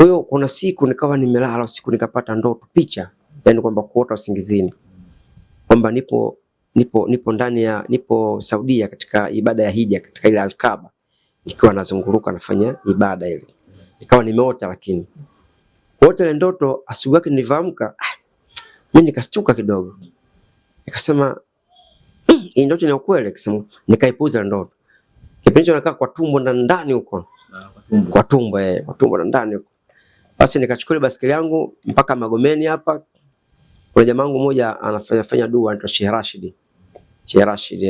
Kwa hiyo kuna siku nikawa nimelala usiku nikapata ndoto picha, yani kwamba kuota usingizini kwamba nipo ndani ya Saudia katika ibada ya hija katika ile Al-Kaaba, nikiwa nazunguruka nafanya ibada ile. Nikawa nimeota, lakini wote ile ndoto asubuhi yake nilivaamka, mimi nikastuka kidogo. Nikasema hii ndoto ni ukweli, nikasema nikaipuza ndoto. Kipindi hicho nakaa kwa tumbo ndani huko. Kwa tumbo ndani huko. Basi nikachukua basikeli yangu mpaka Magomeni hapa. Kuna jamaa wangu mmoja anafanya dua anaitwa Sheikh Rashid. Sheikh Rashid.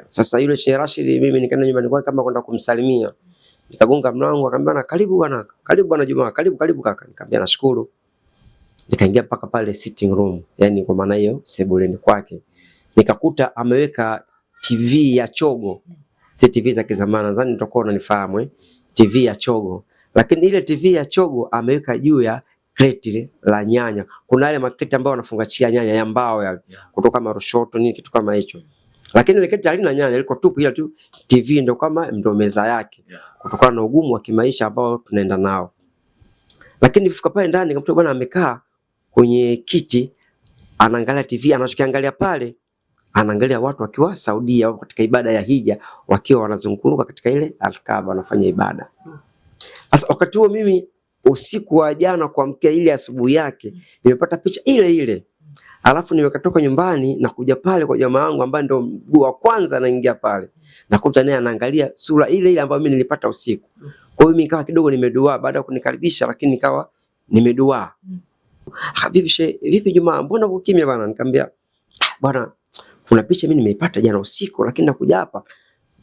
Sasa yule Sheikh Rashid mimi nikaenda nyumbani kwake kama kwenda kumsalimia. Nikagonga mlango akamwambia karibu bwana. Karibu bwana Juma. Karibu kaka. Nikamwambia nashukuru. Nikaingia mpaka pale sitting room, yani kwa maana hiyo sebuleni kwake. Nikakuta ameweka TV ya chogo. Si TV za kizamani, nadhani mtakuwa unanifahamu TV ya chogo. Lakini ile TV ya chogo ameweka juu ya kreti la nyanya. Kuna yale makreti ambayo wanafungachia nyanya ya mbao ya kutoka marushoto nini kitu kama hicho. Lakini ile kreti halina nyanya, liko tupu, ila tu TV ndio kama ndo meza yake. Kutokana na ugumu wa kimaisha ambao tunaenda nao. Lakini nilifika pale ndani nikamkuta bwana amekaa kwenye kiti anaangalia TV, anachokiangalia pale anaangalia watu wakiwa Saudia au katika ibada ya hija wakiwa wanazunguruka katika ile Al-Kaaba wanafanya ibada. Sasa wakati huo mimi usiku wa jana kuamkia ile asubuhi yake nimepata picha ile ile. Alafu nimekatoka nyumbani na kuja pale kwa jamaa wangu ambaye ndio mguu wa kwanza anaingia pale. Nakuta naye anaangalia sura ile ile ambayo mimi nilipata usiku. Kwa hiyo mimi nikawa kidogo nimedua baada ya kunikaribisha, lakini nikawa nimedua. Vipi Juma, mbona uko kimya bwana? Nikamwambia bwana, kuna picha mimi nimeipata jana usiku, lakini nakuja hapa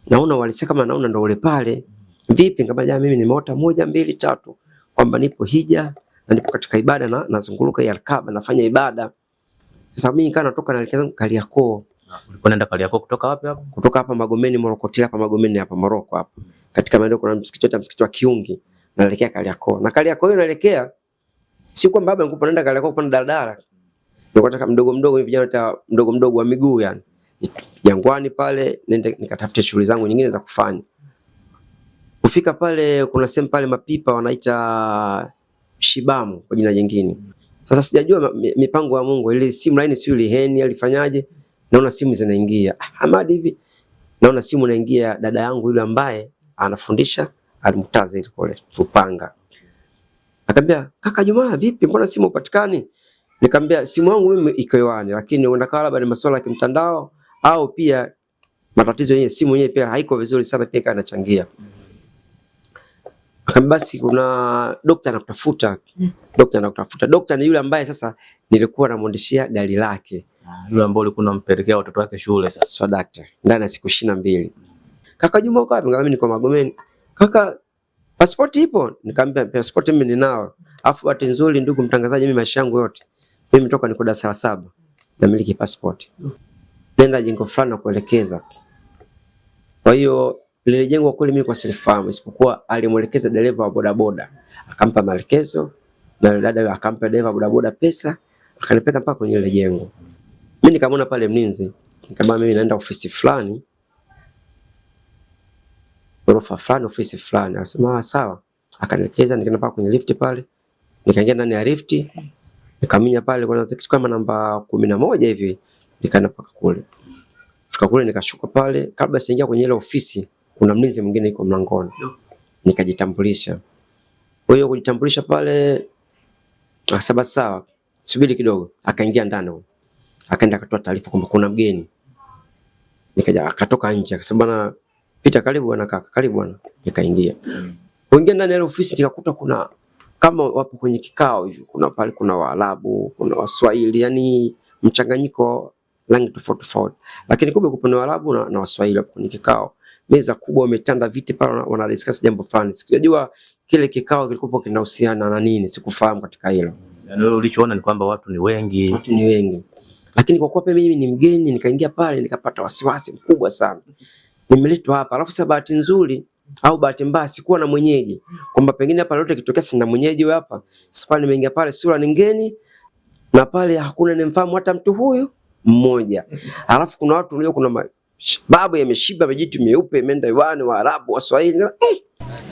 naona walisema kama naona ndo ule pale. Vipi? Nikamwambia mimi nimeota 1 2 3 kwamba nipo hija na nipo katika ibada na nazunguruka ya Al-Kaaba nafanya ibada. Sasa mimi nikawa natoka naelekea Kariakoo. Ulikuwa unaenda Kariakoo kutoka wapi hapo? Kutoka hapa Magomeni Moroko, hapa Magomeni hapa Moroko hapa. Katika maeneo kuna msikiti wa Kiungi, naelekea Kariakoo. Na Kariakoo hiyo naelekea si kwamba baba nikupa naenda Kariakoo kupanda daladala. Ndio nataka mdogo hivi vijana mdogo wa miguu yani. Jangwani pale nenda nikatafute shughuli zangu nyingine za kufanya. Kufika pale kuna sehemu pale mapipa wanaita Shibamu kwa jina jingine. Sasa sijajua mipango ya Mungu, ile simu line sio liheni alifanyaje? Naona simu zinaingia. Hamadi hivi. Naona simu inaingia dada yangu yule ambaye anafundisha Al-Mutazili kule Upanga. Akambia kaka Juma, vipi mbona simu upatikani? Nikamwambia simu yangu mimi iko hewani, lakini unataka labda ni masuala ya kimtandao au pia matatizo yenyewe simu yenyewe pia haiko vizuri sana, pia kana changia. Akambia basi kuna daktari anakutafuta. Daktari ni yule ambaye sasa nilikuwa namwondeshia gari lake. Yule ambaye ulikuwa unampelekea watoto wake shule sasa. Sio daktari. Ndani ya siku 22. Kaka Juma uko wapi? Nikamwambia niko Magomeni. Kaka pasipoti ipo? Nikamwambia pasipoti mimi ninao. Afu bahati nzuri ndugu mtangazaji, mimi maisha yangu yote mimi toka niko darasa la 7 na miliki passport. Nenda jengo fulani na kuelekeza. Kwa hiyo lile jengo kweli mimi kwa silifahamu, isipokuwa alimuelekeza dereva wa bodaboda. Akampa maelekezo na dada akampa dereva wa bodaboda pesa, akanipeka mpaka kwenye ile jengo. Mimi nikamwona pale mlinzi, nikamwambia mimi naenda ofisi fulani. Ghorofa fulani, ofisi fulani. Akasema sawa. Akanielekeza nikaenda mpaka kwenye lift pale. Nikaingia ndani ya lift. Nikaminya pale kwa kitu kama namba 11 hivi, nikaenda mpaka kule. Fika kule nikashuka pale, kabla sijaingia kwenye ile ofisi kuna mlinzi mwingine yuko mlangoni. Nikajitambulisha. Kwa hiyo kujitambulisha pale akasema sawa, subiri kidogo. Akaingia ndani. Akaenda akatoa taarifa kwamba kuna mgeni. Nikaja akatoka nje akasema bwana pita, karibu bwana kaka, karibu bwana. Nikaingia. Kuingia ndani ya ofisi nikakuta kuna kama wapo kwenye kikao hivi, kuna pale kuna Waarabu, kuna Waswahili, yani mchanganyiko rangi tofauti. Lakini kumbe kuna Waarabu na Waswahili hapo kwenye kikao. Meza kubwa wametanda viti pale wana discuss jambo fulani. Sikujua kile kikao kilikuwa kinahusiana na nini, sikufahamu katika hilo. Yaani wewe ulichoona ni kwamba watu ni wengi. Watu ni wengi. Lakini kwa kuwa mimi ni mgeni nikaingia pale nikapata wasiwasi mkubwa sana. Nimeletwa hapa. Alafu sasa bahati nzuri au bahati mbaya sikuwa na mwenyeji. Kwamba pengine hapa lolote kitokea sina mwenyeji wewe hapa. Sasa nimeingia pale sura ni ngeni na pale hakuna nimfahamu hata mtu huyu mmoja. Alafu kuna watu leo kuna babu yameshiba vijitu meupe imeenda iwani Waarabu Waswahili.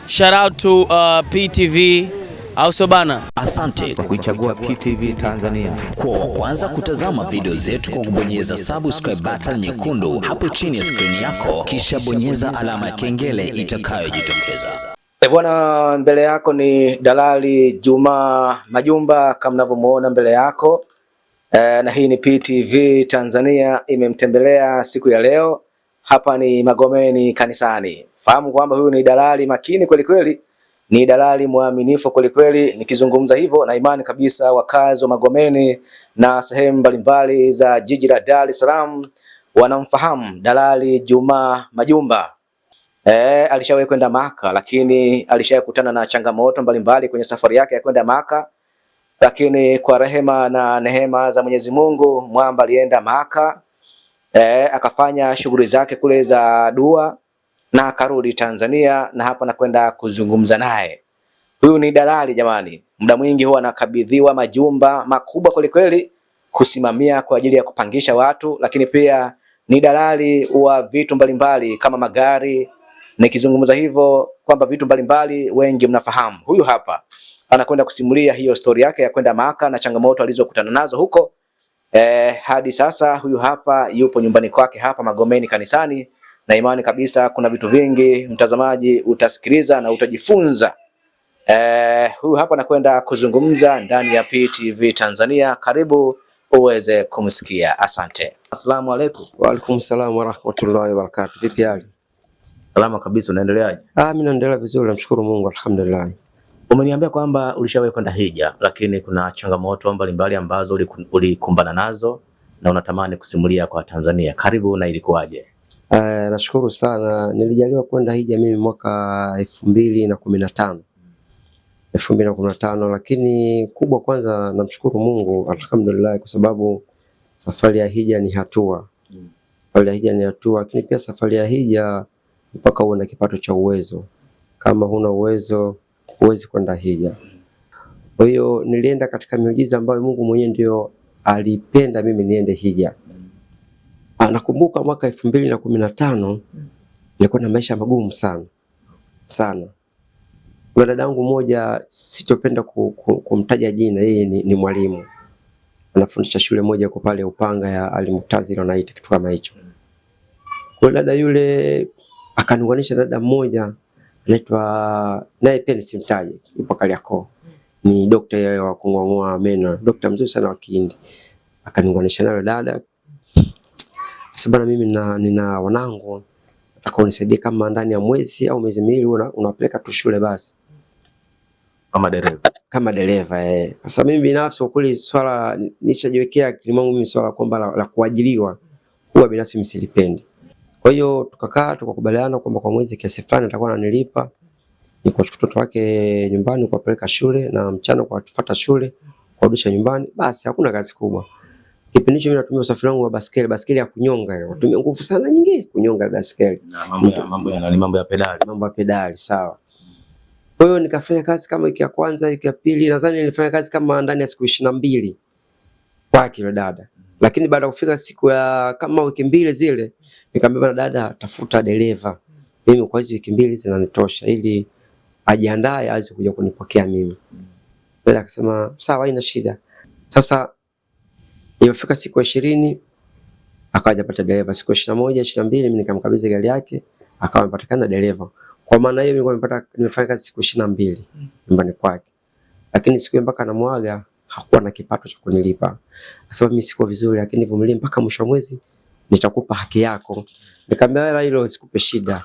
Shout out to PTV au sio bana? Asante kwa kuichagua PTV Tanzania. Kwa wa kwanza kutazama video zetu kwa kubonyeza subscribe button nyekundu hapo chini ya screen yako, kisha bonyeza alama ya kengele itakayojitokeza. Bwana, mbele yako ni Dalali Juma Majumba kama mnavyomuona mbele yako. Na hii ni PTV Tanzania imemtembelea siku ya leo. Hapa ni Magomeni kanisani. Fahamu kwamba huyu ni dalali makini kweli kweli. Ni dalali mwaminifu kweli kweli. Nikizungumza hivyo na imani kabisa wakazi wa Magomeni na sehemu mbalimbali za jiji la Dar es Salaam wanamfahamu Dalali Juma Majumba. Alishawahi kwenda Maka, lakini alishawahi kukutana na changamoto mbalimbali kwenye safari yake ya kwenda Maka. Lakini kwa rehema na nehema za Mwenyezi Mungu, mwamba alienda Maka, akafanya shughuli zake kule za dua na akarudi Tanzania, na hapa nakwenda kuzungumza naye. Huyu ni dalali jamani. Muda mwingi huwa anakabidhiwa majumba makubwa kweli kweli kusimamia kwa ajili ya kupangisha watu, lakini pia ni dalali wa vitu mbalimbali kama magari. Nikizungumza hivyo kwamba vitu mbalimbali wengi mnafahamu. Huyu hapa anakwenda kusimulia hiyo story yake ya kwenda Maka na changamoto alizokutana nazo huko. Hadi sasa huyu hapa yupo nyumbani kwake hapa Magomeni kanisani, na imani kabisa kuna vitu vingi mtazamaji utasikiliza na utajifunza. Huyu hapa anakwenda kuzungumza ndani ya PTV Tanzania. Karibu uweze kumsikia. Asante. Asalamu alaykum. Wa alaykum salaam wa rahmatullahi wa barakatuh. Vipi hali? Salama kabisa, unaendeleaje? Mimi naendelea vizuri, namshukuru Mungu, alhamdulillah. Umeniambia kwamba ulishawahi kwenda hija, lakini kuna changamoto mbalimbali ambazo ulikumbana nazo na unatamani kusimulia kwa Tanzania. Karibu, na ilikuwaje? Nashukuru sana. Nilijaliwa kwenda hija mimi mwaka 2015. 2015, lakini kubwa kwanza namshukuru Mungu alhamdulillah, kwa sababu safari ya hija ni hatua. Safari ya hija ni hatua, lakini pia safari ya hija mpaka uwe na kipato cha uwezo. Kama huna uwezo huwezi kwenda hija. Kwa hiyo nilienda katika miujiza ambayo Mungu mwenyewe ndio alipenda mimi niende hija. Nakumbuka mwaka 2015 nilikuwa na maisha magumu sana sana. Kuna dadangu mmoja, sitopenda kumtaja jina, yeye ni mwalimu. Anafundisha shule moja kwa pale Upanga ya Al-Mu'tazila naita kitu kama hicho. Kwa dada yule akaniunganisha dada mmoja anaitwa, naye pia nisimtaje, yupo Kariakoo. Ni daktari wa kung'oa meno, daktari mzuri sana wa Kihindi. Akaniunganisha naye dada. Sasa bana, mimi nina wanangu, nataka unisaidie kama ndani ya mwezi au miezi miwili unapeleka tu shule basi. Kama dereva Kwa sababu mimi binafsi kwa kweli swala nishajiwekea kilimangu mimi, swala kwamba la kuajiliwa huwa binafsi msilipendi. Kwa hiyo tukakaa tukakubaliana kwamba kwa mwezi kiasi fulani atakuwa ananilipa, ni kwa mtoto wake nyumbani kuwapeleka shule na mchana kwa kufuata shule kurudisha nyumbani. Basi hakuna kazi kubwa. Kipindi hicho mimi natumia usafiri wangu wa baskeli ya kunyonga ile. Natumia nguvu sana nyingi kunyonga baskeli. Na mambo ya pedali. Mambo ya pedali, sawa. Kwa hiyo nikafanya kazi kama wiki ya kwanza, wiki ya pili, nadhani nilifanya kazi kama ndani ya siku 22 kwa kile dada. Lakini baada ya kufika siku ya kama wiki mbili zile, nikamwambia dada, tafuta dereva. Mimi kwa hizo wiki mbili zinanitosha ili ajiandae aweze kuja kunipokea mimi. Dada akasema sawa, haina shida. Sasa ilifika siku ya 20 akaja pata dereva. Siku ya 21, 22 mimi nikamkabidhi gari yake, akawa amepatikana dereva. Kwa maana hiyo nimefanya kazi siku 22 nyumbani kwake. Lakini siku mpaka namuaga hakuwa na kipato cha kunilipa. Sababu mimi siko vizuri, lakini vumilia mpaka mwisho wa mwezi nitakupa haki yako. Nikamwambia wala hilo sikupe shida.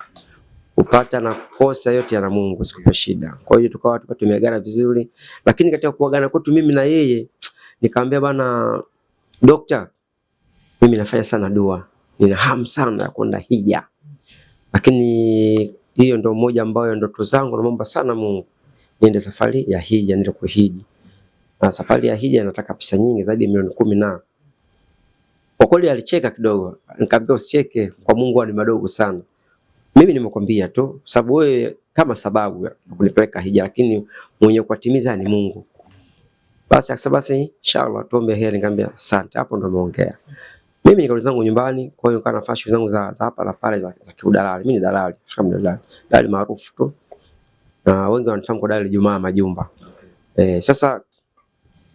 Upata na kosa yote yana Mungu, sikupe shida. Kwa hiyo tukawa tumeagana vizuri, lakini katika kuagana kwetu mimi na yeye nikamwambia bana dokta, mimi nafanya sana dua. Nina hamu sana ya kwenda hija. Lakini hiyo ndio moja ambayo ndoto zangu, naomba sana Mungu niende safari ya hija, niende kuhiji. Na safari ya hija inataka pesa nyingi zaidi ya milioni 10 na. Kwa kweli alicheka kidogo. Nikamwambia usicheke, kwa Mungu ni madogo sana. Mimi nimekwambia tu sababu wewe kama sababu ya kunipeleka hija, lakini mwenye kuatimiza ni Mungu. Basi inshallah tuombe heri. Nikamwambia asante. Hapo ndo umeongea. Mimi nikarudi zangu nyumbani, kwa hiyo kana nafanya shughuli zangu za hapa na pale za kiudalali. Mimi ni dalali, alhamdulillah. Dalali maarufu tu. Na wengi wanafahamu kwa Dalali Juma Majumba. Sasa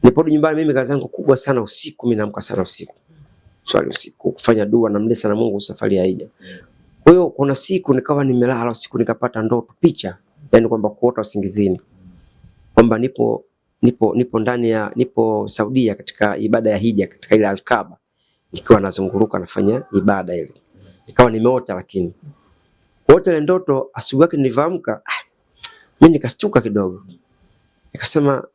niporudi nyumbani mimi kazi yangu kubwa sana usiku, mimi naamka sana usiku. Swali usiku, kufanya dua na mlesa na Mungu safari ya hija. Kwa hiyo kuna siku nikawa nimelala usiku nikapata ndoto picha, yani kwamba kuota usingizini. Kwamba nipo ndani ya Saudia katika ibada ya hija katika ile Al-Kaaba. Nikiwa nazunguruka nafanya ibada ile. Nikawa nimeota lakini. Kuota ile ndoto asubuhi yake nilivyoamka, mimi nikastuka kidogo. Nikasema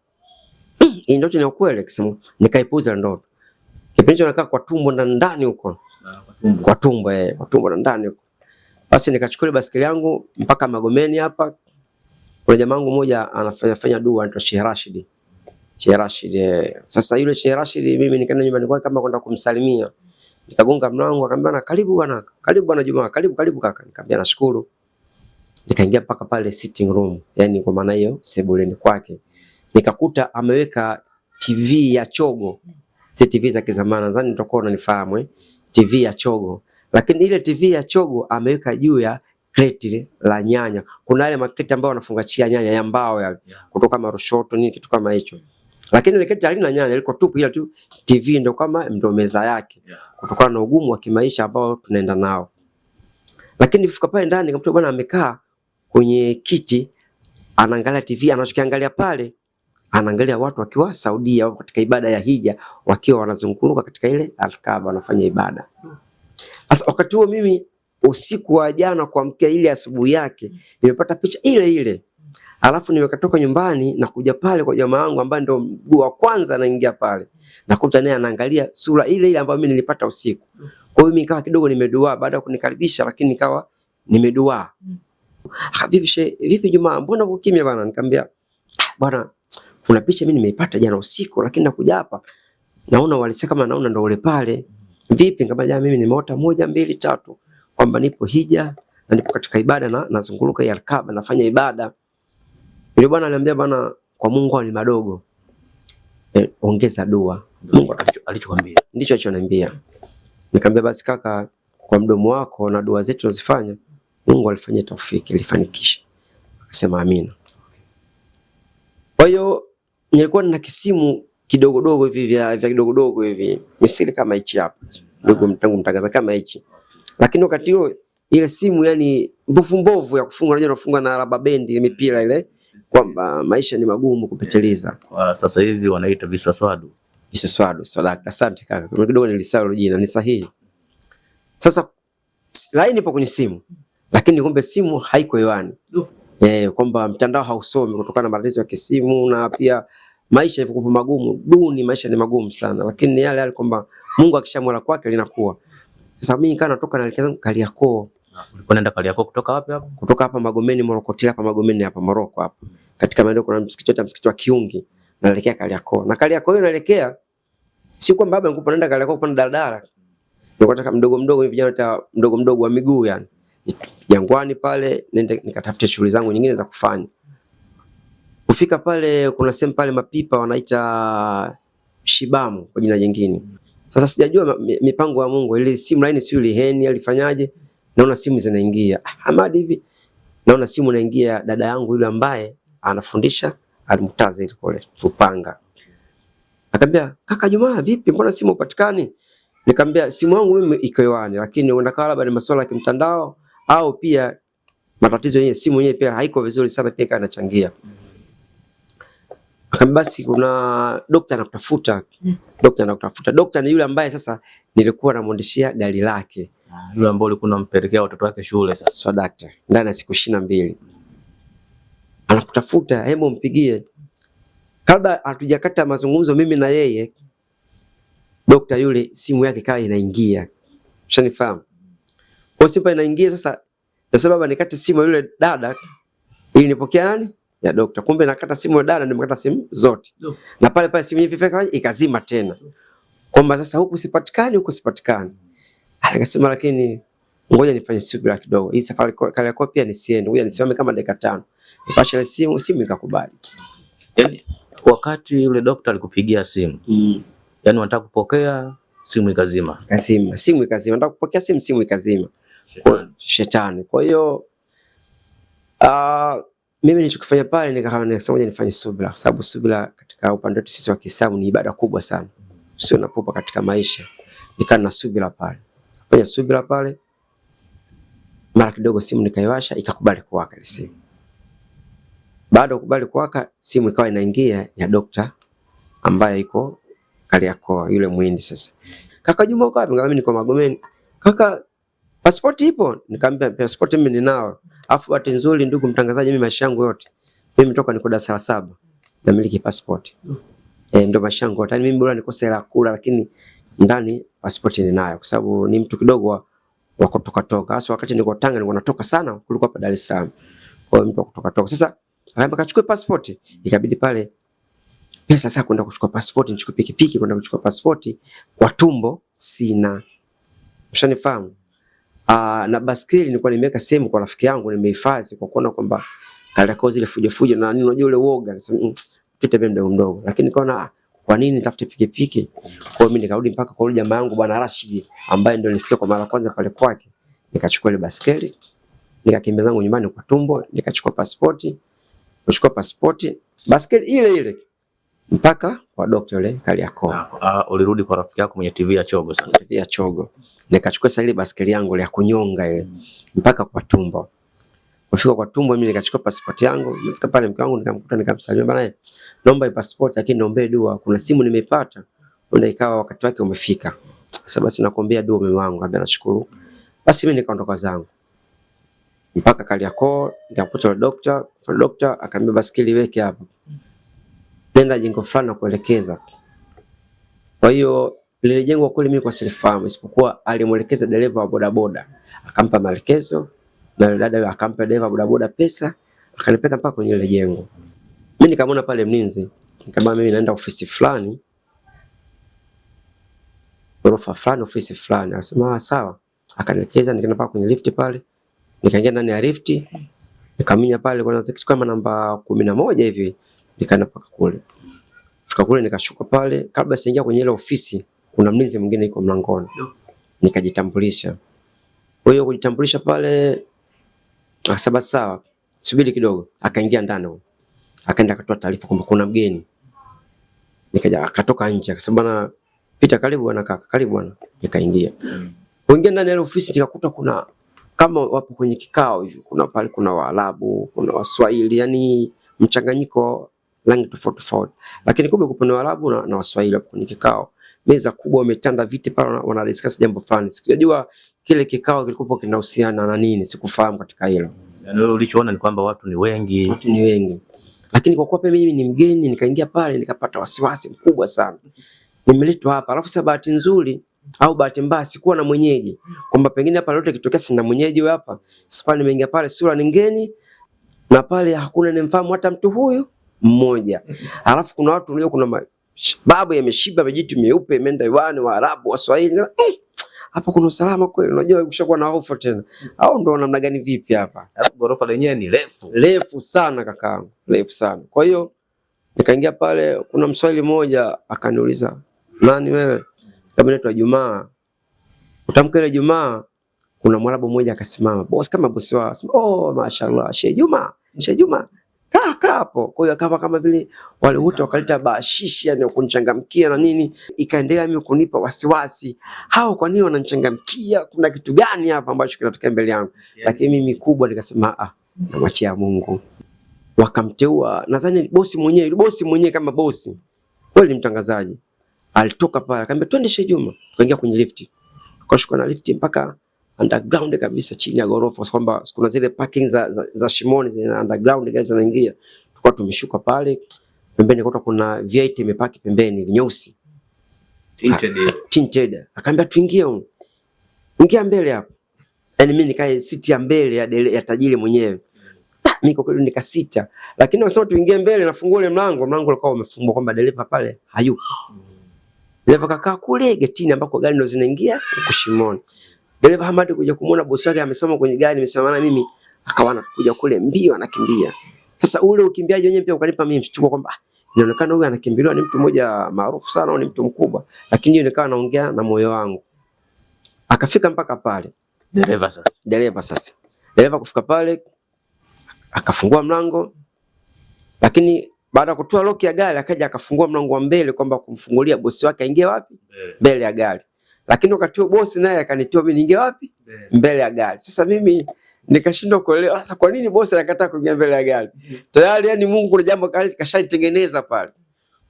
hii ndoto ni ukweli, nikasema nikaipuza ndoto. Kipindi hicho nakaa kwa tumbo ndani huko. Kwa tumbo ndani huko. Basi nikachukua basikeli yangu mpaka Magomeni hapa. Kuna jamaa wangu mmoja anafanya dua anaitwa Sheikh Rashid. Sheikh Rashid. Sasa yule Sheikh Rashid mimi nikaenda nyumbani kwake kama kwenda kumsalimia. Nikagonga mlango akamwambia karibu bwana. Karibu bwana Juma, karibu kaka. Nikamwambia nashukuru. Nikaingia mpaka pale sitting room, yani kwa maana hiyo sebuleni kwake. Nikakuta ameweka TV ya chogo. Si TV za kizamani, nadhani mtakuwa unanifahamu TV ya chogo. Lakini ile TV ya chogo ameweka juu ya kreti la nyanya. Kuna ile makreti ambayo wanafungachia nyanya ya mbao yale. Kutoka marushoto nini kitu kama hicho. Lakini ile kreti halina nyanya, liko tupu, ila tu TV ndio meza yake. Kutokana na ugumu wa kimaisha ambao tunaenda nao. Lakini nifika pale ndani nikamkuta bwana amekaa kwenye kiti anaangalia TV, anachokiangalia pale anaangalia watu wakiwa Saudia katika ibada ya hija, wakiwa wanazunguruka katika ile Al-Kaaba wanafanya ibada. Sasa wakati huo mimi usiku wa jana kuamkia ile asubuhi yake nimepata picha ile ile. Alafu nimekatoka nyumbani na kuja pale kwa jamaa wangu ambaye ndio mguu wa kwanza anaingia pale. Nakuta naye anaangalia sura ile ile ambayo mimi nilipata usiku. Kwa hiyo mimi nikawa kidogo nimedua baada ya kunikaribisha, lakini nikawa nimedua. Vipi Juma, mbona uko kimya bwana? Nikamwambia bwana, kuna picha mimi nimeipata jana usiku, lakini nakuja hapa naona walisema kama naona ndio ule pale. Vipi? Nikamwambia mimi nimeota 1 2 3 kwamba nipo hija na nipo katika ibada na nazunguruka ya Al-Kaaba nafanya ibada. Yule bwana aliambia bwana, kwa Mungu ni madogo. Ongeza dua. Mungu alichokwambia. Ndicho alichoniambia. Nikamwambia basi kaka, kwa mdomo wako na dua zetu tunazifanya, Mungu alifanyia taufiki, alifanikisha. Akasema amina. Kwa hiyo nilikuwa nina kisimu kidogodogo hivi vya kidogodogo hivi. Misili kama hichi hapa. Ndugu mtangaza kama hichi. Lakini wakati huo ile simu yani mbovu ya kufunga, unajua unafunga na rubber band ile mipira ile, kwamba maisha ni magumu kupitiliza. Sasa hivi wanaita viswaswadu. Viswaswadu, sadaka. Asante kaka. Kuna kidogo nilisahau jina, ni sahihi. Sasa line ipo kwenye simu, lakini kumbe simu haiko hewani. Kwamba mtandao hausomi kutokana na matatizo ya kisimu, na pia maisha yalikuwa magumu. Maisha ni magumu sana, lakini yale kwamba Mungu akishamwala kwake linakuwa. Sasa mimi nikawa natoka naelekea Kariakoo. Ulikuwa unaenda Kariakoo kutoka wapi hapo? Kutoka hapa Magomeni Morokoti, hapa Magomeni hapa Moroko hapa. Katika maeneo kuna msikiti wa Kiungi, naelekea Kariakoo. Na Kariakoo hiyo naelekea si kwamba baba nikupa naenda Kariakoo kwa daladala. Nilikuwa nataka mdogo hivi vijana mdogo wa miguu yani. Jangwani pale nende nikatafute shughuli zangu nyingine za kufanya. Kufika pale kuna sehemu pale mapipa wanaita Shibamu kwa jina jingine. Sasa sijajua mipango ya Mungu, ile simu line sio liheni alifanyaje? Naona simu zinaingia. Hamadi hivi. Naona simu inaingia dada yangu yule ambaye anafundisha Al-Mu'tazili kule Tupanga. Akambia, "Kaka Juma, vipi? Mbona simu upatikani?" Nikamwambia, "Simu yangu mimi iko hewani, lakini unataka labda ni masuala ya kimtandao au pia matatizo yenyewe simu yenyewe pia haiko vizuri sana, pia kanachangia." Akambia, "Basi kuna daktari anakutafuta." Daktari ni yule ambaye sasa nilikuwa namwondeshia gari lake. Yule ambaye ulikuwa unampelekea watoto wake shule sasa. So daktari, ndani ya siku 22. Anakutafuta, hebu mpigie. Kabla hatujakata mazungumzo mimi na yeye, daktari yule simu yake kawa inaingia. Ushanifahamu? Kwa simu inaingia sasa, nasema baba nikate simu yule dada ili nipokea nani? Ya daktari. Kumbe nakata simu ya dada, nimekata simu zote. Na pale simu hivi ikazima tena. Kwamba sasa huku sipatikani. Akasema lakini ngoja nifanye subira kidogo. Hii safari Kariakoo pia nisiende. Ngoja nisimame kama dakika 5. Nipashe simu ikakubali. Yaani wakati yule daktari alikupigia simu. Yaani unataka kupokea simu ikazima. Simu ikazima. Nataka kupokea simu ikazima. Shetani. Kwa hiyo mimi nilichokifanya pale nikasema nifanye subira, kwa sababu subira katika upande wetu sisi wa Kiislamu ni ibada kubwa sana. Sio napopa katika maisha. Nikaa na subira pale. Fanya subira pale. Mara kidogo simu nikaiwasha ikakubali kuwaka ile simu. Baada ya kukubali kuwaka simu ikawa inaingia ya dokta ambaye iko Kariakoo, yule Muhindi sasa. Kaka Juma uko wapi? Ngambia mimi niko Magomeni. Kaka pasipoti ipo? Nikamwambia pasipoti mimi ninao. Afu bahati nzuri ndugu mtangazaji, mimi maisha yangu yote mimi toka niko darasa la 7 na miliki pasipoti. Ndio maisha yangu yote. Mimi bora nikose hela kula, lakini ndani pasipoti ninayo kwa sababu ni mtu kidogo wa kutoka. Hasa wakati niko Tanga nilikuwa natoka sana kuliko hapa Dar es Salaam. Kwa hiyo mtu wa kutoka. Sasa akaambia kachukue pasipoti. Ikabidi pale pesa sasa kwenda kuchukua pasipoti, nichukue pikipiki kwenda kuchukua pasipoti kwa tumbo sina. Ushanifahamu? Na baskeli nilikuwa nimeweka sehemu kwa rafiki yangu nimehifadhi kwa kuona kwamba Kariakoo zile fujo na nini, unajua ule woga, nasema tutembee mdogo, lakini nikaona kwa nini nitafute pikipiki. Kwa hiyo mimi nikarudi mpaka kwa yule jamaa yangu bwana Rashid ambaye ndio nilifika kwa mara kwanza pale kwake, nikachukua ile baskeli nikakimbia zangu nyumbani kwa tumbo, nikachukua pasipoti, baskeli ile mpaka kwa daktari yule Kariakoo. Ulirudi kwa rafiki yako mwenye TV ya Chogo sasa? TV ya Chogo. Nikachukua sasa ile baskeli yangu ya kunyonga ile mpaka kwa tumbo. Kufika kwa tumbo mimi nikachukua pasipoti yangu, nifika pale mke wangu nikamkuta, nikamsalimia, bwana naomba pasipoti lakini naomba dua, kuna simu nimepata, ndio ikawa wakati wake umefika. Sasa basi nakuombea dua mume wangu, ambaye nashukuru. Basi mimi nikaondoka zangu mpaka Kariakoo, nikakuta daktari, akaniambia baskeli weke hapa, nenda jengo fulani na kuelekeza. Kwa hiyo lile jengo kweli mimi kwa silifahamu, isipokuwa alimuelekeza dereva wa bodaboda, akampa maelekezo na dada akampa dereva bodaboda pesa, akanipeka mpaka kwenye ile jengo. Mimi nikamwona pale mlinzi, nikamwambia mimi naenda ofisi fulani, ghorofa fulani, ofisi fulani. Akasema sawa, akanielekeza, nikaenda mpaka kwenye lift pale, nikaingia ndani ya lift, nikaminya pale kuna kitu kama namba 11 hivi, nikaenda mpaka kule. Fika kule nikashuka pale, kabla sijaingia kwenye ile ofisi kuna mlinzi mwingine yuko mlangoni. Nikajitambulisha. Kwa hiyo kujitambulisha pale akasema sawa, subiri kidogo. Akaingia ndani. Akaenda akatoa taarifa kwamba kuna mgeni. Nikaja akatoka nje akasema bwana pita, karibu bwana kaka, karibu bwana. Nikaingia. Kuingia ndani ya ofisi nikakuta kuna kama wapo kwenye kikao hivi, kuna pale kuna Waarabu, kuna Waswahili, yani mchanganyiko rangi tofauti. Lakini kumbe kuna Waarabu na Waswahili hapo kwenye kikao. Meza kubwa wametanda viti pale wana discuss jambo fulani. Sikujua kile kikao kilikuwa kinahusiana na nini, sikufahamu katika hilo. Yaani ulichoona ni kwamba watu ni wengi. Lakini kwa kuwa mimi ni mgeni nikaingia pale nikapata wasiwasi mkubwa sana. Nimeletwa hapa. Alafu sasa bahati nzuri au bahati mbaya sikuwa na mwenyeji. Kwamba pengine hapa lolote kitokea sina mwenyeji wewe hapa. Sasa pale nimeingia pale sura ni ngeni na pale hakuna nimfahamu hata mtu huyu mmoja. Alafu kuna watu leo kuna babu yameshiba vijitu meupe imeenda iwani Waarabu Waswahili. Hapa kuna usalama kweli? Unajua ukishakuwa na hofu tena. Au ndo namna gani vipi hapa? Gorofa lenyewe ni refu sana kakaangu, refu sana. Kwa hiyo nikaingia pale, kuna Mswahili mmoja akaniuliza, "Nani wewe?" Kama naitwa Juma. Utamka ile Juma, kuna Mwarabu mmoja akasimama. Boss kama boss wao, akasema, "Oh, mashaallah, Sheikh Juma." Kaa hapo. Kwa hiyo akawa kama vile wale wote wakaleta bashishi, yani kunichangamkia na nini. Ikaendelea mimi kunipa wasiwasi. Hao kwa nini wananichangamkia? Kuna kitu gani hapa ambacho kinatokea mbele yangu? Lakini mimi kubwa nikasema namwachia Mungu. Wakamteua, nadhani bosi mwenyewe kama bosi. Kweli mtangazaji. Alitoka pale, akamwambia twende Sheikh Juma. Tukaingia kwenye lift. Tukashuka na lift mpaka underground kabisa chini ya ghorofa, kwa sababu kuna zile parking za Shimoni zina underground gari zinaingia. Tulikuwa tumeshuka pale pembeni, kuna V8 imepaki pembeni vinyeusi tinted. Akaambia tuingie huko, ingia mbele hapo. Yani mimi nikae siti ya mbele ya tajiri mwenyewe. Mimi kwa kweli nikasita, lakini wasema tuingie mbele, nafungua ile mlango ulikuwa umefungwa kwamba dereva pale hayupo. Dereva kakaa kule getini ambako gari ndo zinaingia huko Shimoni. Dereva Hamad kuja kumuona bosi wake amesema kwenye gari, nimesema na mimi, akawa anakuja kule mbio anakimbia. Sasa ule ukimbiaji wenyewe pia ukanipa mimi mshtuko kwamba inaonekana huyu anakimbiliwa ni mtu mmoja maarufu sana au ni mtu mkubwa, lakini hiyo nikawa naongea na moyo wangu. Akafika mpaka pale. Dereva kufika pale Akafungua mlango, lakini baada ya kutoa lock ya gari akaja akafungua mlango wa mbele kwamba kumfungulia bosi wake aingie wapi? Mbele ya gari. Lakini wakati huo bosi naye akanitoa mimi niingie wapi? Mbele ya gari. Sasa mimi nikashindwa kuelewa sasa kwa nini bosi anakataa kuingia mbele ya gari. Tayari yani Mungu kuna jambo kashaitengeneza pale.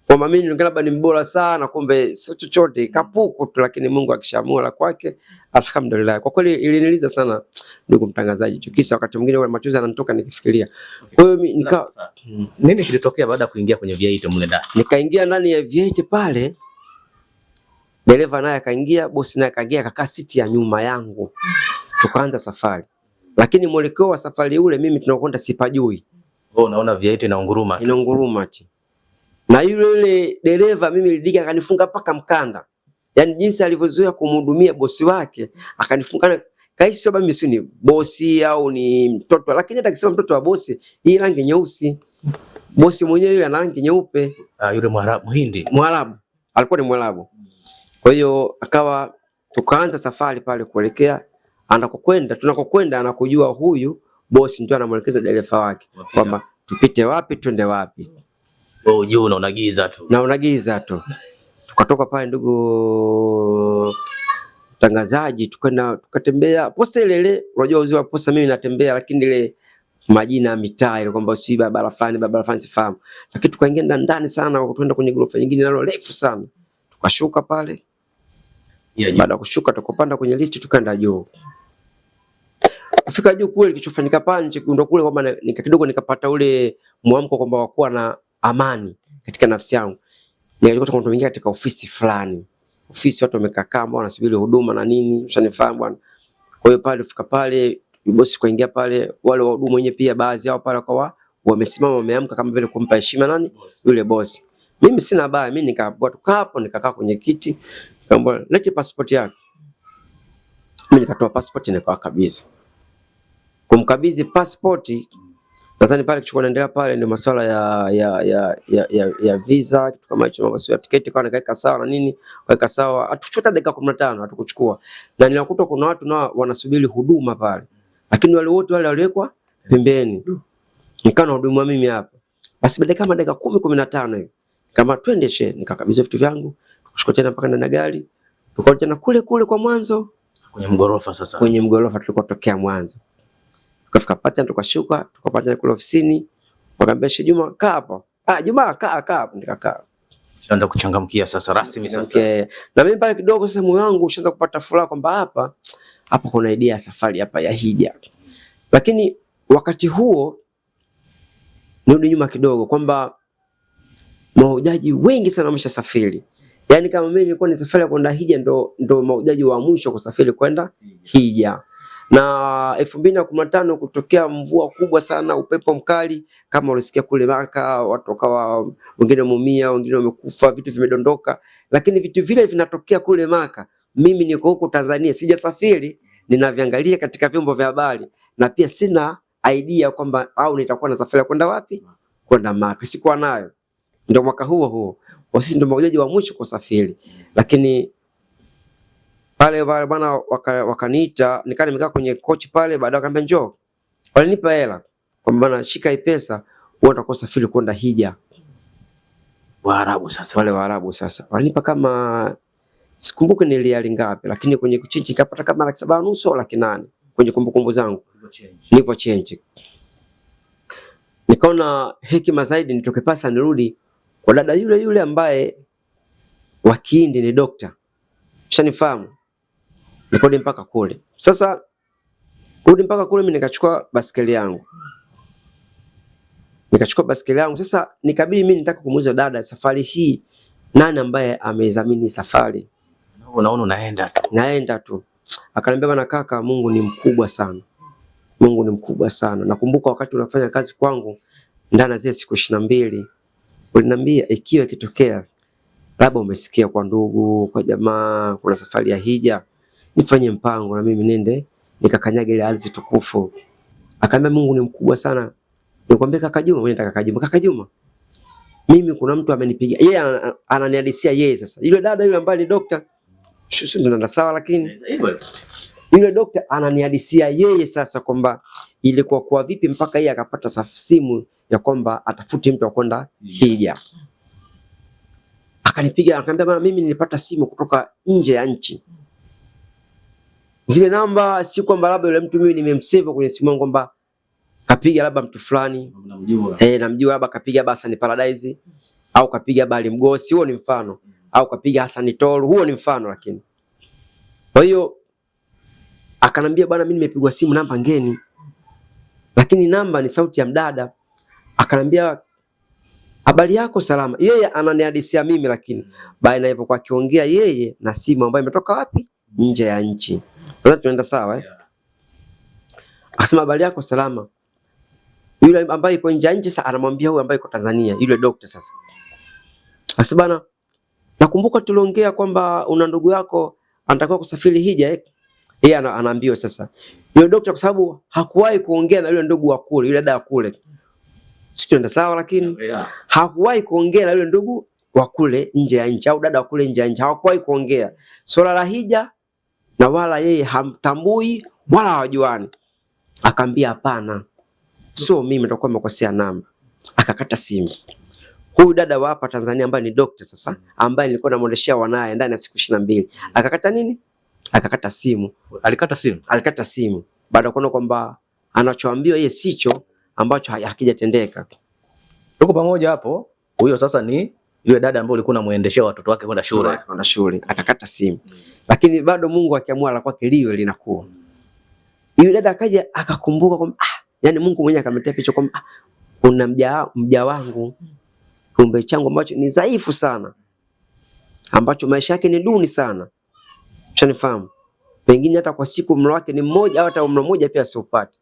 Kwa mimi labda ni mbora sana, kumbe sio chochote, kapuku tu, lakini Mungu akishamua la kwake, alhamdulillah. Kwa kweli iliniliza sana ndugu mtangazaji. Tukisa wakati mwingine wale machozi yananitoka nikifikiria. Kwa hiyo nini kilitokea baada ya kuingia kwenye V8 mle ndani? Nikaingia ndani ya V8 pale. Dereva naye akaingia, bosi naye akaingia, akakaa siti ya nyuma yangu. Tukaanza safari. Lakini mwelekeo wa safari ule mimi tunakwenda sipajui. Wewe unaona V8 inaunguruma. Inaunguruma tu. Na yule dereva mimi nilidika akanifunga paka mkanda. Yaani jinsi alivyozoea kumhudumia bosi wake, akanifunga kaisi sio mimi si ni bosi au ni mtoto, lakini hata akisema mtoto wa bosi, hii rangi nyeusi. Bosi mwenyewe yule ana rangi nyeupe. Yule Mwarabu, Mhindi. Mwarabu. Alikuwa ni Mwarabu. Kwa hiyo akawa tukaanza safari pale kuelekea tunakokwenda anakujua huyu bosi ndio anamuelekeza dereva wake kwamba tupite wapi twende wapi. Oh, juu unaona giza tu. Naona giza tu. Tukatoka pale ndugu mtangazaji, tukatembea posta ile, unajua uzuri wa posta mimi natembea, lakini ile majina ya mitaa ile kwamba si barabara fulani sifahamu. Lakini tukaingia ndani sana, tukaenda kwenye ghorofa nyingine nalo refu sana. Tukashuka pale. Baada ya kushuka tukapanda kwenye lift tukaenda juu. Kufika juu kule kilichofanyika pale ndio kule kwamba kidogo nikapata ule mwamko kwamba wakuwa na amani katika nafsi yangu. Nilikuwa tunaingia katika ofisi fulani. Ofisi watu wamekaa ambao wanasubiri huduma na nini, ushanifahamu bwana. Kwa hiyo pale tufika pale, bosi kaingia pale, wale wahudumu wenyewe pia baadhi yao pale kwa wamesimama wameamka kama vile kumpa heshima nani? Yule bosi. Mimi sina habari, mimi nikakaa hapo nikakaa kwenye kiti. Nikamwambia lete passport yako. Mimi nikatoa passport nikawakabidhi. Kumkabidhi passport, nadhani pale kichukua naendelea pale ndio masuala ya visa, kitu kama hicho, mambo ya tiketi kwa nikaweka sawa na nini, kaweka sawa. Hatuchota dakika 15 hatukuchukua. Na nilikuta kuna watu nao wanasubiri huduma pale. Lakini wale wote wale waliwekwa pembeni. Nikawa na huduma mimi hapa. Basi baada kama dakika 10-15 hivi. Kama twende she, nikakabidhi vitu vyangu, tukashuka tena mpaka ndani ya gari. Tukarudi tena kule kwa mwanzo kwenye mgorofa sasa. Kwenye mgorofa tulikuwa tokea mwanzo. Tukafika pata tukashuka, tukapata kule ofisini. Wakaambia Juma kaa hapo. Juma kaa hapo, nikakaa. Shaanza kuchangamkia sasa rasmi sasa. Okay. Na mimi pale kidogo sasa moyo wangu ushaanza kupata furaha kwamba hapa kuna idea ya safari hapa ya hija. Lakini wakati huo nirudi nyuma kidogo kwamba mahujaji wengi sana wameshasafiri. Yaani kama mimi nilikuwa ni safari ya kwenda hija ndo mahujaji wa mwisho kusafiri kwenda hija. Na 2015 kutokea mvua kubwa sana, upepo mkali kama ulisikia kule Maka, watu wakawa wengine wameumia, wengine wamekufa, vitu vimedondoka. Lakini vitu vile vinatokea kule Maka. Mimi niko huko Tanzania, sijasafiri, ninaviangalia katika vyombo vya habari na pia sina idea kwamba nitakuwa na safari kwenda wapi? Kwenda Maka. Sikuwa nayo. Ndio mwaka huo. Sisi ndio mahujaji wa mwisho kusafiri. Lakini pale bwana wakaniita, nikaa nimekaa kwenye kochi pale, baadaye wakaniambia njoo. Walinipa hela kwamba bwana shika hii pesa, wewe utakuwa safiri kwenda hija. Waarabu sasa. Wale Waarabu sasa. Walinipa kama sikumbuki ni riali ngapi, lakini kwenye kuchange kapata kama 7.5 au 8 kwenye kumbukumbu zangu. Nilivyo change. Nikaona hekima zaidi nitoke pasa nirudi kwa dada yule ambaye wakindi ni dokta. Ushanifahamu? Nikodi mpaka kule. Sasa kurudi mpaka kule mimi nikachukua basikeli yangu. Sasa nikabidi mimi nitaka kumuuliza dada safari hii nani ambaye amedhamini safari? Unaona naenda tu. Akaniambia bana kaka, Mungu ni mkubwa sana. Nakumbuka wakati unafanya kazi kwangu ndani ya zile siku 22 uliniambia ikiwa ikitokea labda umesikia kwa ndugu, kwa jamaa kuna safari ya hija, nifanye mpango na mimi nende nikakanyage ile ardhi tukufu. Akaambia Mungu ni mkubwa sana. Nikwambia kaka Juma, mimi kuna mtu amenipigia. Yeye ananihadisia yeye sasa. Yule dada yule ambaye ni dokta. Sio ndio sawa, lakini Yule dokta ananihadisia yeye sasa kwamba ilikuwa kwa vipi mpaka yeye akapata simu ya kwamba atafuti mtu wa kwenda hija. Akanipiga akaniambia, bana, mimi nilipata simu kutoka nje ya nchi. Zile namba si kwamba labda yule mtu mimi nimemsave kwenye simu yangu kwamba kapiga labda mtu fulani namjua labda kapiga Hassan Paradise au kapiga Bali Mgosi, huo ni mfano, au kapiga Hassan Tolu, huo ni mfano. Lakini kwa hiyo akanambia, bwana, mimi nimepigwa simu namba ngeni, lakini namba ni sauti ya mdada. Akanambia, habari yako, salama. Yeye ananihadisia mimi, lakini baina hivyo kwa kiongea yeye na simu ambayo imetoka wapi? Nje ya nchi. Sasa tunaenda sawa Akasema, habari yako, salama. Yule ambaye yuko nje ya nchi sasa anamwambia huyu ambaye yuko Tanzania, yule dokta sasa. Akasema, bana, nakumbuka tuliongea kwamba una ndugu yako anatakiwa kusafiri hija. Yeye anaambiwa sasa. Yule dokta kwa sababu hakuwahi kuongea na yule ndugu wa kule, yule dada wa kule. Sisi tunaenda sawa, lakini hakuwahi kuongea na yule ndugu wa kule nje ya nchi au dada wa kule nje ya nchi. Hawakuwahi kuongea swala la hija na wala yeye hamtambui wala hawajuani. Akaambia, hapana, sio mimi nitakuwa nimekosea namba. Akakata simu. Huyu dada wa hapa Tanzania ambaye ni dokta sasa, ambaye nilikuwa namuondeshia wanaye ndani ya siku 22, akakata nini? Akakata simu. Alikata simu baada ya kuona kwamba anachoambiwa yeye sicho ambacho hakijatendeka. Tuko pamoja hapo. Huyo sasa ni yule dada ambaye ulikuwa unamuendeshea watoto wake kwenda shule. Akakata simu. Lakini bado Mungu akiamua la kwake liwe linakuwa. Yule dada akaja akakumbuka kwamba yani Mungu mwenyewe akamletea picha kwamba kuna mja wangu, kiumbe changu ambacho ni dhaifu sana, ambacho maisha yake ni duni sana. Unanifahamu? Pengine hata kwa siku mlo wake ni mmoja au hata mlo mmoja pia asiupate.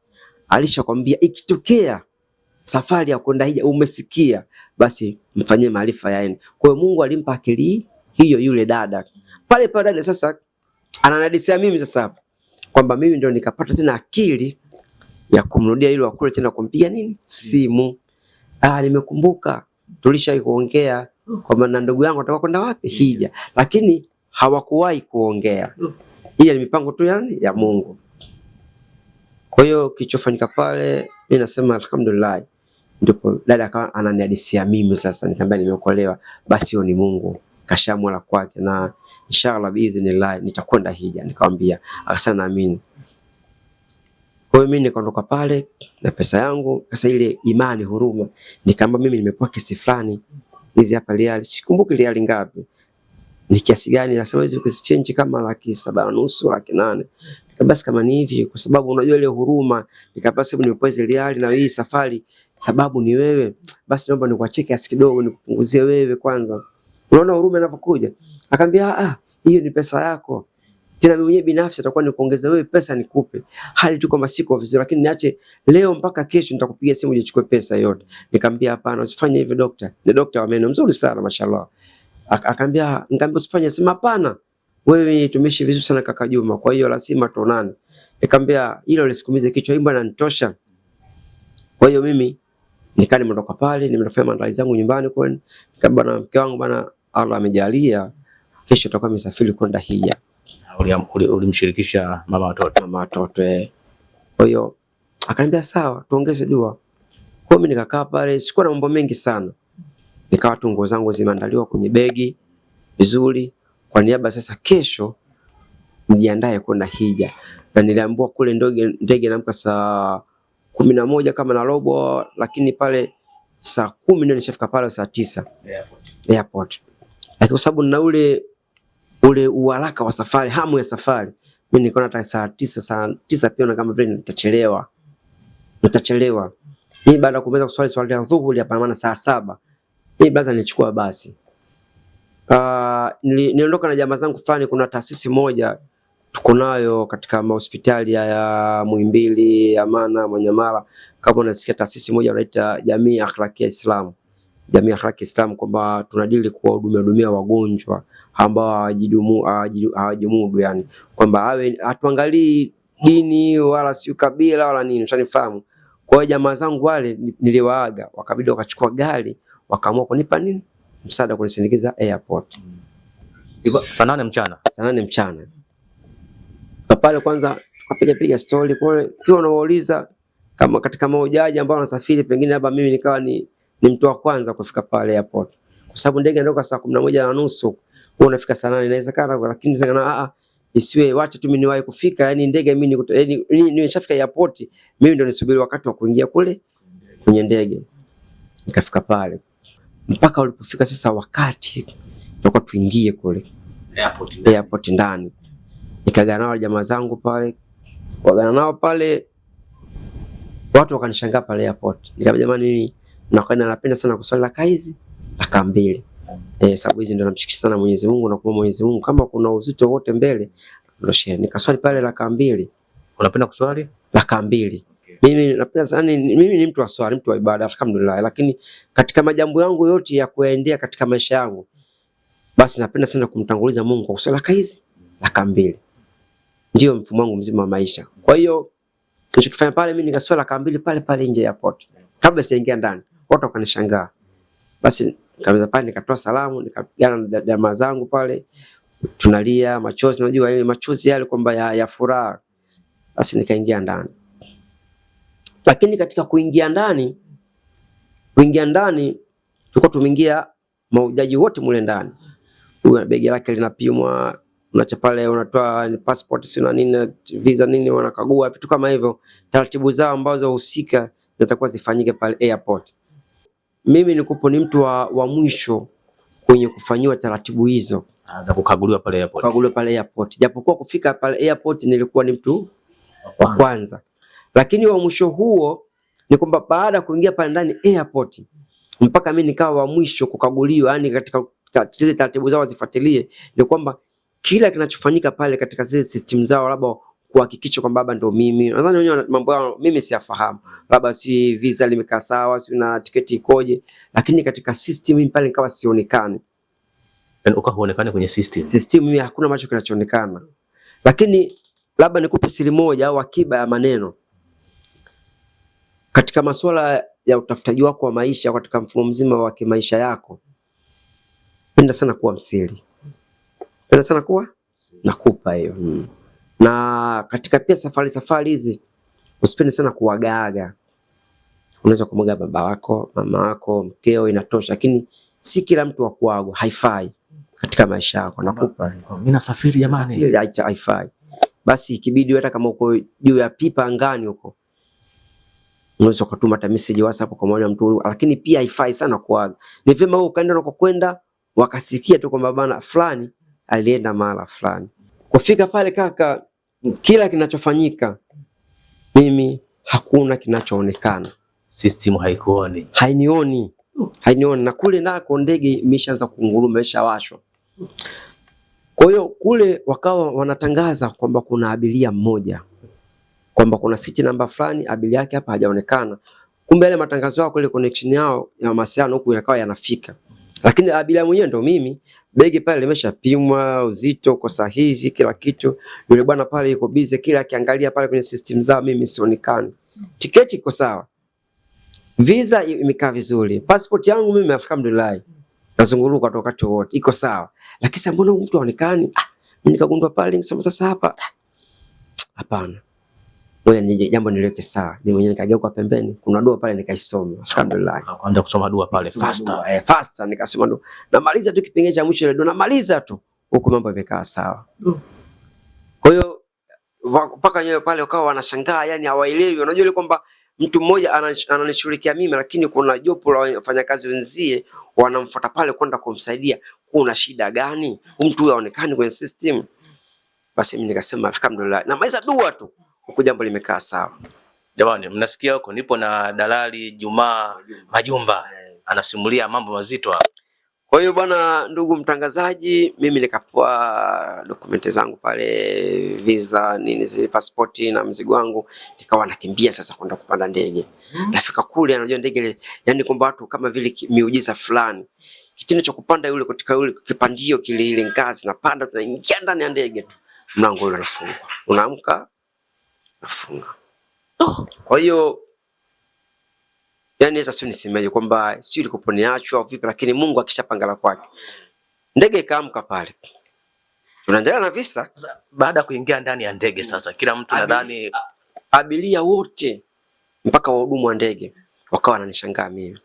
Alishakwambia ikitokea safari ya kwenda hija umesikia, basi mfanyie maarifa yaende. Kwa hiyo Mungu alimpa akili hiyo yule dada. Pale dada sasa ananadisia mimi sasa hapa kwamba mimi ndio nikapata tena akili ya kumrudia yule wakule tena kumpiga nini? Simu. Nimekumbuka tulishawahi kuongea kwamba na ndugu yangu atakuwa kwenda wapi? Hija. Lakini hawakuwahi kuongea. Hii ni mipango tu ya Mungu. Kwa hiyo kilichofanyika pale mimi nasema alhamdulillah. Ndipo dada akawa ananihadisia mimi sasa, nikamwambia nimeokolewa, basi hiyo ni Mungu kashamwa la kwake na inshallah biiznillah nitakwenda hija. Nikamwambia akasema naamini. Kwa hiyo mimi nikaondoka pale na pesa yangu, sasa ile imani huruma, nikamwambia mimi nimepewa kiasi fulani, hizi hapa riali, sikumbuki riali ngapi, ni kiasi gani, nasema hizo ukichange kama 7.5 8. Basi kama ni hivi, kwa sababu unajua ile huruma, nikapasa sababu nimepewa hizo riali na hii safari sababu ni wewe, basi naomba nikuachie kiasi kidogo nikupunguzie wewe kwanza. Unaona huruma inapokuja. Akamwambia hiyo ni pesa yako. Tena mimi mwenyewe binafsi atakuwa nikuongeza wewe pesa nikupe. Hali tu kama siko vizuri, lakini niache leo mpaka kesho nitakupigia simu uje pesa yote. Nikamwambia hapana, usifanye hivyo dokta. Ni dokta wa meno mzuri sana mashallah. Nikamwambia usifanye, sema hapana. Wewe tumishi vizuri sana kaka Juma, kwa hiyo lazima tuonane. Nikamwambia hilo lisikumize kichwa, hii bwana nitosha. Kwa hiyo mimi nikani nimetoka pale, nimefanya maandalizi yangu nyumbani kwani. Nikamwambia na mke wangu bwana, Allah amejalia kesho tutakuwa msafiri kwenda hija. Ulimshirikisha mama watoto. Kwa hiyo akaniambia sawa, tuongeze dua. Kwa mimi nikakaa pale, sikuwa na mambo mengi sana. Nikawa tu nguo zangu zimeandaliwa kwenye begi vizuri kwa niaba sasa kesho nijiandae kwenda hija. Na niliambiwa kule ndege naamka saa 11 kama na robo, lakini pale saa 10 ndio nishafika pale saa 9 airport. Lakini kwa sababu na ule uharaka wa safari, hamu ya safari, mimi niko na saa 9 pia na kama vile nitachelewa. Mimi baada ya kumaliza swali ya dhuhuri hapa maana saa 7. Mimi baza nilichukua basi. Niliondoka na jamaa zangu fulani, kuna taasisi moja tuko nayo katika hospitali ya Muhimbili, Amana, Manyamala. Kama unasikia taasisi moja wanaita Jamii Akhlaki Islam. Jamii Akhlaki Islam kwamba tunadili kuwahudumia wagonjwa ambao hawajimudu, yani kwamba hatuangalii dini wala si kabila wala nini, unanifahamu. Kwa hiyo jamaa zangu wale niliwaaga, wakabidi wakachukua gari, wakaamua kunipa nini? Msaada kunisindikiza airport. Iko saa 8 mchana. Saa 8 mchana. Na pale kwanza tukapiga story kule, kiwa unauliza kama katika mahujaji ambao wanasafiri pengine labda mimi nikawa ni mtu wa kwanza kufika pale airport. Kwa sababu ndege inatoka saa 11:30, wewe unafika saa 8, inawezekana, lakini sasa isiwe wacha tu mimi niwahi kufika, yani ndege mimi nimeshafika airport, mimi ndio nisubiri wakati wa kuingia kule kwenye ndege. Nikafika pale. Mpaka ulipofika sasa wakati tulikuwa tuingie kule airport ndani. Nikagana nao jamaa zangu pale. Wagana nao pale, watu wakanishangaa pale airport. Nikamwambia jamani, mimi napenda sana kuswali raka hizi raka 2. Sababu hizi ndio namshikisha sana Mwenyezi Mungu na kwa Mwenyezi Mungu, kama kuna uzito wote mbele ndoshia. Nikaswali pale raka 2. Unapenda kuswali raka 2? Mimi napenda sana, mimi ni mtu wa swali, mtu wa ibada alhamdulillah, lakini katika majambo yangu yote ya kuendea katika maisha yangu, basi napenda sana kumtanguliza Mungu kwa kuswali raka hizi raka 2. Ndio mfumo wangu mzima wa maisha. Kwa hiyo nilichokifanya pale, mimi nikaswali raka 2 pale pale nje ya airport. Kabla sijaingia ndani, watu wakanishangaa. Basi kabisa pale nikatoa salamu, nikapigana na jamaa zangu pale. Tunalia machozi, unajua ile machozi yale kwamba ya furaha. Basi nikaingia ndani. Lakini katika kuingia ndani tulikuwa tumeingia mahujaji wote mule ndani. Huyu begi lake linapimwa, unacha pale unatoa ni passport sio nini, visa nini, wanakagua vitu kama hivyo, taratibu zao ambazo husika zitakuwa zifanyike pale airport. Mimi nilikuwa ni mtu wa mwisho kwenye kufanywa taratibu hizo, anza kukaguliwa pale airport. Japokuwa kufika pale airport nilikuwa ni mtu wa kwanza. Lakini wa mwisho huo ni kwamba baada ya kuingia pale ndani airport, mpaka mimi nikawa wa mwisho kukaguliwa, yani katika zile taratibu zao zifuatilie, ni kwamba kila kinachofanyika pale katika zile system zao, labda kuhakikisha kwamba baba ndo mimi. Nadhani wenyewe mambo yao mimi siyafahamu. Labda si visa limekaa sawa, si na tiketi ikoje, lakini katika system mimi pale nikawa sionekani. Yani ukaonekane kwenye system. System mimi hakuna macho kinachoonekana. Lakini labda nikupe siri moja au akiba ya maneno. Katika masuala ya utafutaji wako wa maisha, katika mfumo mzima wa kimaisha yako, penda sana kuwa msiri. Penda sana kuwa nakupa hiyo. Na katika pia safari hizi usipende sana kuwagaaga. Unaweza kumwaga baba wako, mama wako, mkeo, inatosha, lakini si kila mtu wa kuagwa, haifai katika maisha yako. Nakupa. Mimi nasafiri jamani. Haifai. Basi ikibidi hata kama uko juu ya pipa angani huko, unaweza kutuma hata message WhatsApp kwa mmoja mtu, lakini pia haifai sana kuaga. Ni vyema wewe ukaenda unakokwenda wakasikia tu kwamba bana fulani alienda mahali fulani. Kufika pale kaka, kila kinachofanyika mimi hakuna kinachoonekana. System haikuoni. Hainioni. Na kule nako ndege imeshaanza kunguruma, imeshawashwa. Kwa hiyo kule wakawa wanatangaza kwamba kuna abiria mmoja, kwamba kuna siti namba fulani abiria yake hapa hajaonekana. Kumbe ile matangazo yao kule, connection yao ya mawasiliano huku yakawa yanafika. Lakini abiria mwenyewe ndo mimi, begi pale limeshapimwa, uzito kwa sahihi, kila kitu. Yule bwana pale yuko busy, kila akiangalia pale kwenye system zao mimi sionekani. Tiketi iko sawa. Visa imekaa vizuri. Passport yangu mimi alhamdulillah, nazunguruka kwa wakati wote, iko sawa. Lakini sasa mbona mtu aonekani? Mimi nikagundua pale nikasema sasa hapa hapana. Ngoja ni jambo niliweke sawa. Mimi mwenyewe nikageuka pembeni, kuna dua pale nikaisoma. Alhamdulillah. Akaanza kusoma dua pale faster nikasoma dua. Namaliza tu kipengele cha mwisho ile dua, namaliza tu. Huko mambo yamekaa sawa. Kwa hiyo mpaka wenyewe pale wakawa wanashangaa, yani hawaelewi. Unajua ile kwamba mtu mmoja ananishughulikia mimi, lakini kuna jopo la wafanyakazi wenzie wanamfuata pale kwenda kumsaidia. Kuna shida gani? Mtu huyo aonekane kwenye system. Basi mimi nikasema alhamdulillah. Namaliza dua tu. Huko jambo limekaa sawa. Jamani, mnasikia huko nipo na Dalali Juma Majumba. Anasimulia mambo mazito hapa. Kwa hiyo bwana, ndugu mtangazaji, mimi nikapoa dokumenti zangu pale, visa nini, zile pasipoti na mzigo wangu, nikawa nakimbia sasa kwenda kupanda ndege. Nafika kule, anajua ndege yani kwamba watu kama vile miujiza fulani. Kitendo cha kupanda yule katika yule kipandio kile, ile ngazi napanda, tunaingia ndani ya ndege tu. Mlango ule unafungwa. Unaamka nafunga. Kwa hiyo yani hata sio nisemeje kwamba sio ilikoponiachwa au vipi, lakini Mungu akishapanga la kwake. Ndege ikaamka pale. tunaendelea na visa. Baada ya kuingia ndani ya ndege sasa, kila mtu nadhani abiria wote mpaka wahudumu wa ndege wakawa wananishangaa mimi.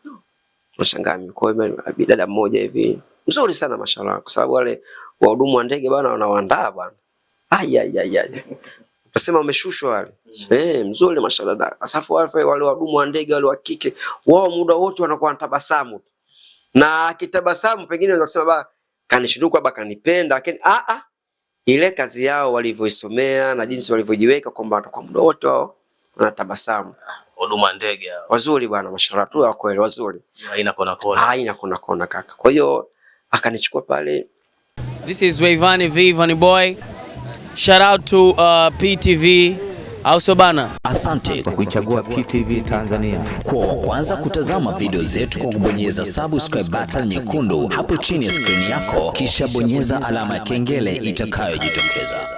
Wanashangaa mimi. Kwa hiyo dada mmoja hivi mzuri sana mashallah, kwa sababu wale wahudumu wa ndege bwana wanawaandaa bwana. Nasema umeshushwa wale. Mzuri mashallah. Asafu wale wahudumu wa ndege wale wa kike, wao muda wote wanakuwa wanatabasamu. Na akitabasamu pengine unaweza kusema baba kanishuduka baba kanipenda, lakini ile kazi yao walivyoisomea na jinsi walivyojiweka kwamba kwa muda wote wao wanatabasamu. Huduma ndege hao. Wazuri bwana mashallah tu, kweli wazuri. Haina kona kona. Haina kona kona kaka. Kwa hiyo akanichukua pale. This is Wayvani V Vanny Boy. Shout out to PTV. Auso bana. Asante kwa kuichagua PTV Tanzania. Kwa wa kwanza kutazama video zetu kwa kubonyeza subscribe button nyekundu hapo chini ya screen yako, kisha bonyeza alama ya kengele itakayojitokeza.